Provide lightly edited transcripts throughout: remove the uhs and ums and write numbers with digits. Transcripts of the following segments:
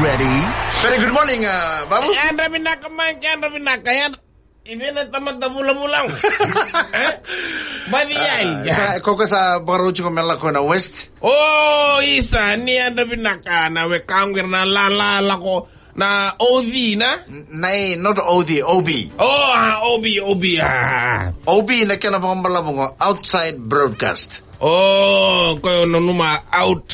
ready? Very good morning, Babu. Yan, Rabinaka, man, yan, Rabinaka, yan. Ini na tamad na mulang-mulang. Badiyay. Koko sa baruchi ko melako na west. Oh, isa, niya Rabinaka, na we kangir na lalala ko na OV na? Nay, not OD, OB. Oh, OB. OB na kaya na pangambalabong ko, outside broadcast. Oh, kayo numa out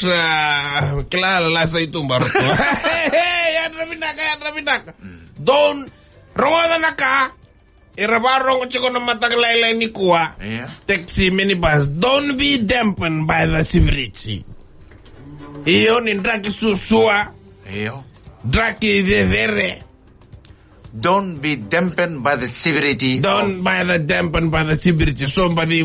kilala sa itong baro to. Yan Rabinaka. Don't rongo na ka. Irabarong ko chiko na mataglaylay ni kuwa. Yeah. Taxi minibus. Don't be dampened by the severity. Iyon in draki susua. Iyo. Draki vevere. Don't be dampened by the severity. Don't by the dampened by the severity. Somebody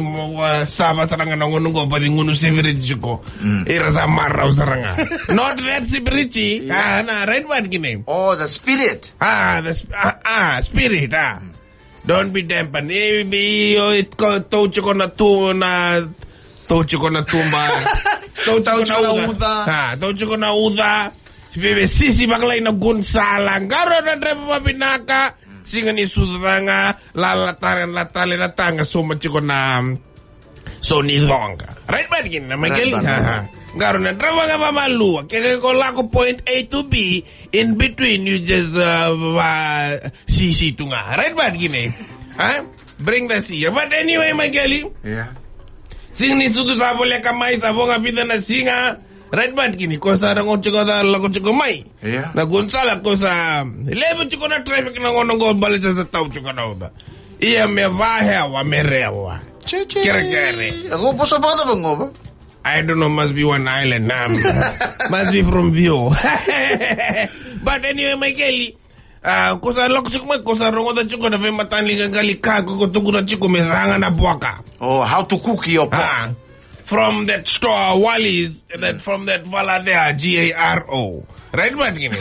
saba saranga na ngunungo pati ngunu severity ko. Ira sa maraw saranga. Not that severity. Yeah. Na right word gini. Oh, the spirit. Spirit. Don't be dampened. It touch ko na tumba. Touch ko na uda. Sisi baklay na gunsalang. Garo na drepa mabinaka. Singa ni sudanga. Latale suma chiko na. So ni zonga. Right ba gini na Miguel? Garo na drepa nga mamaluwa. Kaya ko lako point A to B. In between you just sisi to nga. Right ba gini? Bring the C. But anyway Miguel. Yeah. Sing ni sudu sabole kamay sabong apita na singa. Right bad gini, ko sa rangon chiko da lago chiko mai. Yeah. Na gunsala ko sa lebo chiko na traffic na ngono go balisa sa tao chiko na uda. Iya me vahewa merewa. Kere. Ako po sa bata bang ba? I don't know, must be one island. Must be from View. But anyway, Michael, ko sa lako chiko mai, ko sa rangon da chiko na fe matani gali kago ko tugu na chiko me sanga na buaka. Oh, how to cook your pork. From that store, Wally's, from that Valadea, Garo. Right, what give me?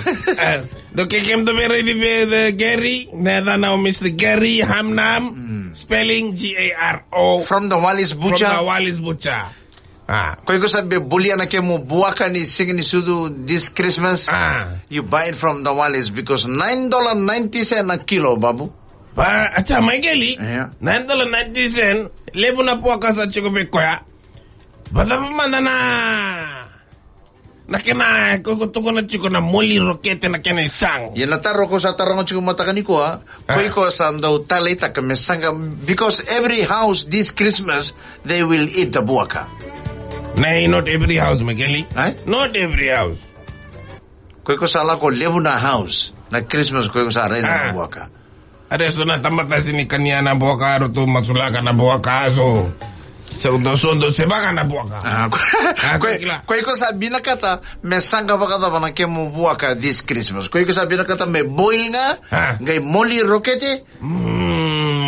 The came to the Gary, neither now Mr. Gary Hamnam, spelling Garo. From the Wally's Butcher. From the Wally's Butcher. Kaya ko sabi, bulian na kayo mo buwaka ni singing ni Sudu this Christmas. You buy it from the Wally's because $9.90 a kilo, Babu. Acha, Michael, Yeah. $9.90, lebo na po ka sa Chikopekoya. Bata manda na kena ko na chiko na moli rokete na kena sang. Yan nataro ko sa tarong chiko matakani ko Koi ko sa daw talita kami sanga because every house this Christmas they will eat the buwaka. Nay, not every house, Miguel. Not every house. Koi ko sa lako lebu na house na Christmas koi ko sa rin na buwaka. Adesso na tamata sini kanya na buwaka ro tu masulaka na buwaka so. Sondo se baka na buwaka. Koi ko sa binakata me sanga baka da bana kemo buwaka this Christmas. Koi ko sa binakata me boil nga ngay moli rokete.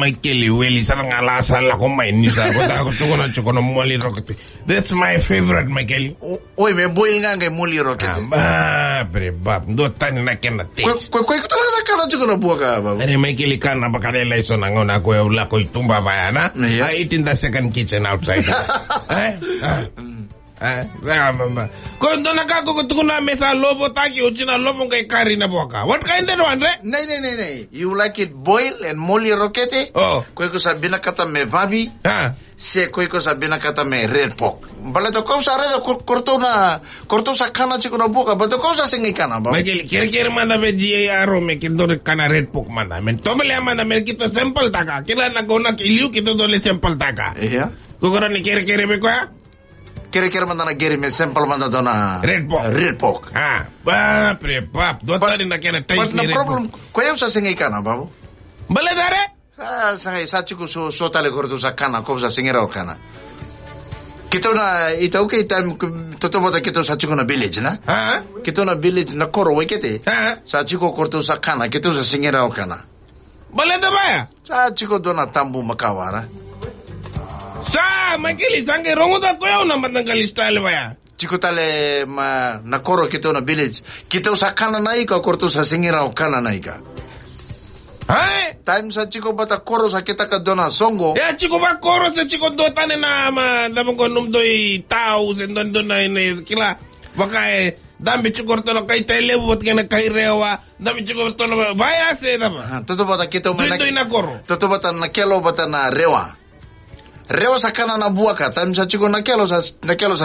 Michael Weli sarang alasa la ko may ni sa ko tuko na moli rokete. That's my favorite, Michael. Oy me boil nga ngay moli rokete. Bab do tan na kena taste. Koi ko talaga sa kana chiko na buwaka ba. Are Michael kana bakadela iso nangona ko la ko tumba bayana. I eat in the second kitchen outside. Kondo nakako na mesa lobo taki uchina lobo kay kari na buwaka. What kind of one, re? Nay. You like it boil and moli rokete? Oh. Koi ko sa binakata me babi. Se koi ko sa binakata me red pork. Balato ko sa red korto sa kana chiko na buka. Balato ko sa singi kana ba? Michael, kira manda be GARO me kindo kana red pork manda. Men tomele manda me kito sample taka. Kila na gona iliu kito dole sample taka. Yeah. Kukura ni kira me kwa? Kira manda na geri me sample manda dona red pork. Ba prepap. Dota din na kena taste ni red pork. But the problem, kuya sa singi kana ba? Bale dare? Sa chiko so tale korto sa kana ko sa singira o kana. Kito na ito okay time totoo ba kito sa chiko na village na? Kito na village na koro wekete. Sa chiko korto sa kana kito sa singira o kana. Bale da ba? Sa chiko dona tambu makawara. Sa Michael sange rongo da ko yaw na matanggal style ba ya? Chiko tale na koro kito na village. Kito sa kana na ika korto sa singira o kana na ika. Time sa chiko bata koro sa kita ka dona songo. Ya chiko ba koro sa chiko dotane na ma dabang ko numdoy tao sen don na kila baka Dambi chukorto no kay tele bot kena kay rewa. Dambi chukorto no vaya se dama. Toto bata kita Tuito inakoro. Toto bata nakelo bata na rewa. Rewa sa kana na buaka. Time sa chiko nakelo sa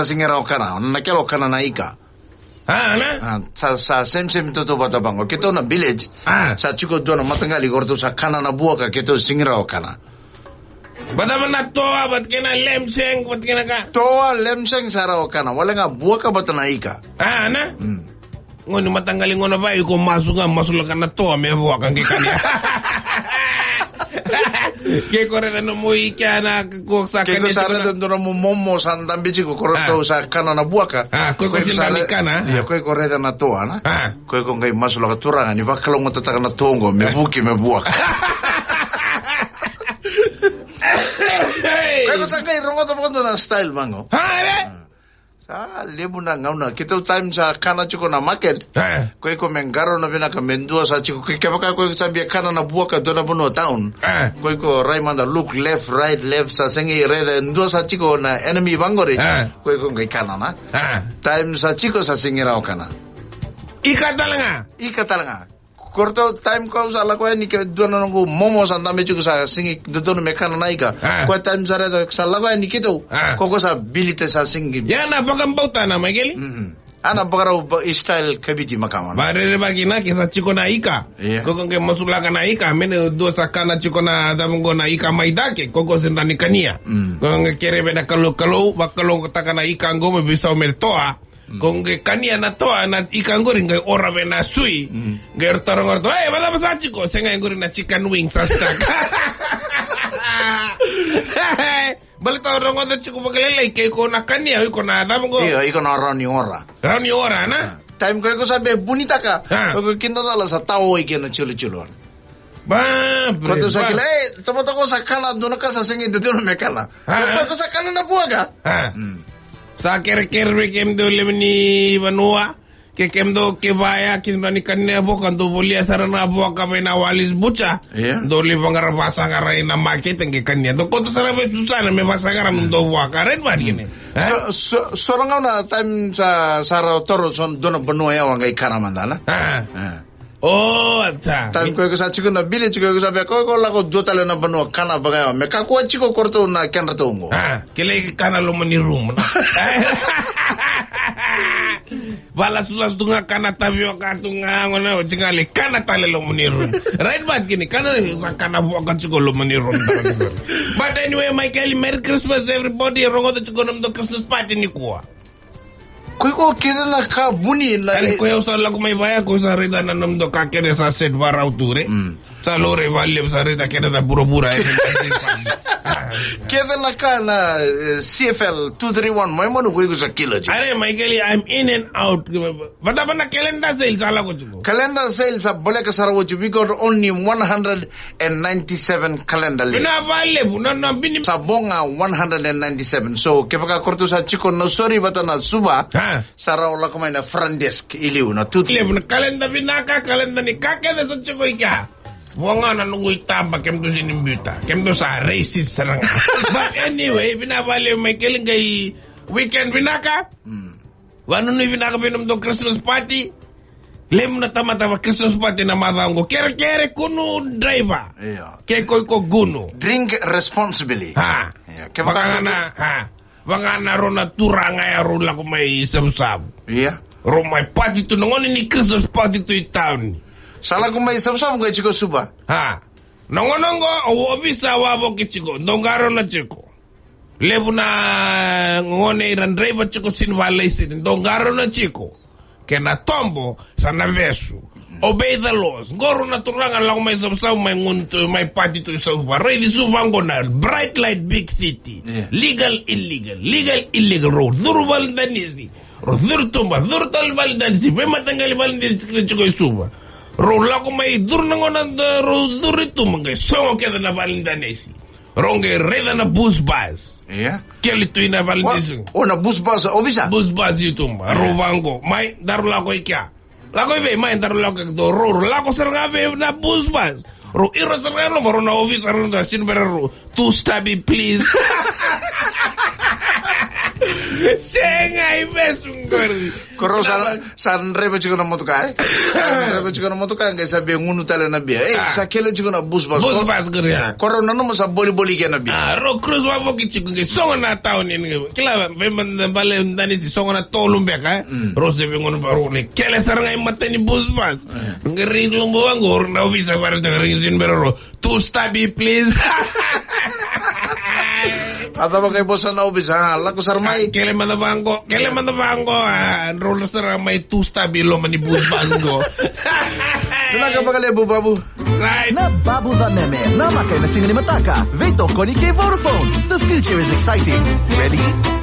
singera kana. Nakelo kana na ika. Na? Sa same toto bata bango. Kita na village. Sa chiko doon matangali gordo sa kana na buaka kita singera kana. Bata man na toa bat kena lemseng bat kena ka. Toa lemseng sarao kana. Wala nga buaka bata na ika. Na? Ngono matanggali ngono ba ko masuk ka na toa me buaka kanya. Ke koreda no muy kana ko sa kana. Ke sare dono mo momo san dambi chiko korto sa kana na buaka. Ko sindani kana. Ya ko koreda na toa na. Ko ngai masuk ka turanga ni bakalo mo tataka na tongo me buki me buaka. Kaya sa kay rongo to na style mango. Sa lebu na ngauna kita time sa kana chiko na market. Ko mengaro na bina ka mendua sa chiko kaya baka ko sabi kana na buaka dona buno town. Ko Raymond look left right left sa sengi reda ndua sa chiko na enemy bangore. Ko ngai kana na. Time sa chiko sa singira kana. Ika talanga. Korto time ko sa la ko ni ke dono ngo momo sa ndame chiko sa singi dono me kana naika. Ko time sa reda sa la ko ni kito. Ko sa bilite sa singi. Ya na bakam bauta na mageli. Ana bagara style kabiti makama. Bare bagina ke sa chiko na ika. Ko ke masula kana ika men do sa kana chiko na damongo na ika maidake ko sendani kania. Ko ngekere beda kalau bakalo takana ika ngome bisa mertoa. Kung kania na to na ikan goreng kay ora na sui gertorong orto bala basachi ko senga goreng na chicken wings sa stack balita rongo da chiku bagalay kay ko na kania ko na damo ko iko na rani ora na time ko sabi bunita ka ko kinodala sa tao ikeno chulo Koto sa kila tomato ko sa kana dono ka sa sengi dono mekala ko sa kana na buaga sa kere-kere kem do lemni vanua ke kem do ke baya kin bani kanne abo kan do volia sarana abo ka na walis bucha do li bangar basangara ina market ke kanne do ko to sara be susana me basangara do wa karen bari ne soranga na time sa sara toro son dono benua ya wangai kana mandala acha time ko sa chiko na village ko sa be ko la ko jotale na benua kana baga me ka ko chiko korto na kenra to ngo kele kana lo mani room na bala sulas tunga kana tabio ka tunga ngona jingale kana tale lo mani room right bad gini kana sa buka chiko lo mani room but anyway Michael, Merry Christmas everybody rongo to chiko nam do Christmas party ni kuwa ko kira na ka buni la ko yo sa la ko may baya ko sa rida na nam do ka kere sa set varau ture sa lore valle sa rida kere da bura kira na ka na CFL 231 may mo ko sa kilo are Michael, I'm in and out bata bana calendar sales ala ko chuko calendar sales sa bole ka sarawo we got only 197 calendar bina valle na bini sa bonga 197 so kepaka korto sa chiko no sorry bata na suba saraw la ko may na frandesk iliw na tutlev na kalenda binaka kalenda ni kake de sa chiko ika wanga na nungoy tamba kem do sinimbuta kem do sa racist sarang but anyway binabali may keling kay weekend binaka wano ni binaka binom do Christmas party lem na tama Christmas party na madango kere kuno driver ke koy ko guno drink responsibly ke baka na wanga na rona turanga ya rula ko may sab-sab. Ro may party to ngon ni Christmas party to town. Sala ko may sab-sab ngai chiko suba. Nongonongo o obisa wabo kichiko ndongaro na chiko. Lebu na ngone ran driver chiko sin vale sin ndongaro na chiko. Kena tombo sana vesu. Obey the laws. Ngoro na turanga lang may sab-sab may ngunto may party to sofa. Ready subango na bright light big city. Legal illegal road. Duru valdanisi. Duru tumba duru tal valdanisi. Be matangali valdanisi chiko suba. Ro la ko may dur ngona duru tumba ngai songo keda na valdanisi. Ronge reda na bus bus. Keli tu ina valdanisi. Na bus bus obisa. Bus bus tumba. Rovango may daru la ko ikya. Lako ibe main taru lako do ro lako serga be na bus bus ro iro serga no moro na office ro da sin beru to stabby please Senga ibesungor. Koro san rebe chiko na motoka rebe chiko na motoka ngai sabe ngunu tale na bia sa kelo chiko na bus bus gria. Koro no mo sa boli ke na bia Ro cruz wa boki chiko ngai songa na taon ni kila vemban bale ndani si songa na tolumbe ka ro se ngunu baro ni kele saranga matani bus bus ngari lumbo ngor na visa para de rizin berro tu stabi please. Ata ba kay bosa na ubisa la ko sarmay kele manda bango roller sarang may tu stabilo manibus bango. Dala ka bagale babu. Right. Na babu va meme, na makai na singa ni mataka. Veto koni kay Vodafone. The future is exciting. Ready?